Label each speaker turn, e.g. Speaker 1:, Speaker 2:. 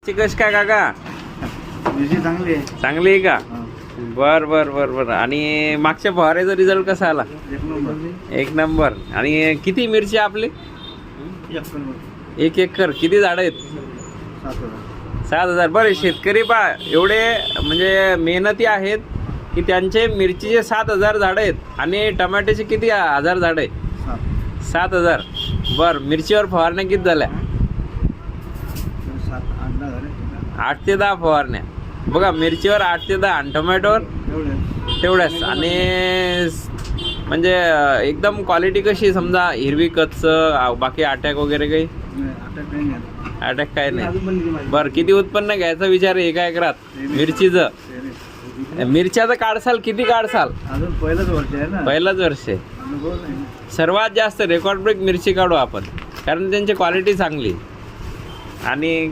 Speaker 1: कशी काय काका?
Speaker 2: मिरची चांगली आहे.
Speaker 1: चांगली आहे का?
Speaker 2: हा.
Speaker 1: बर बर बर बर. आणि मागच्या फवाऱ्याचा रिझल्ट कसा आला?
Speaker 2: एक नंबर.
Speaker 1: एक नंबर. आणि किती मिरची आपली?
Speaker 2: एक नंबर.
Speaker 1: 1 एकर. किती झाड आहेत?
Speaker 2: 7,000.
Speaker 1: 7,000. बरे शेतकरी पा एवढे म्हणजे मेहनती आहेत की त्यांचे मिरचीचे 7,000 झाड आहेत आणि टमाट्याचे किती हजार झाड आहे? 7,000. बर. मिरचीवर फवारण्या किती झाल्या?
Speaker 2: 7-8 झाले.
Speaker 1: 8 ते 10 फवारण्या. बघा, मिरचीवर 8 ते 10 आणि टोमॅटोवर तेवढ्याच. आणि म्हणजे एकदम क्वालिटी कशी, समजा हिरवी कच्च, बाकी अटॅक वगैरे काही? अटॅक काय नाही. बरं, किती उत्पन्न घ्यायचा विचार आहे एका एकरात मिरचीचं? मिरच्याचं काढसाल किती काढसाल?
Speaker 2: अजून पहिलंच वर्ष आहे ना.
Speaker 1: पहिलंच वर्ष आहे.
Speaker 2: अनुभव नाही.
Speaker 1: सर्वात जास्त रेकॉर्ड ब्रेक मिरची काढू आपण, कारण त्यांची क्वालिटी चांगली आणि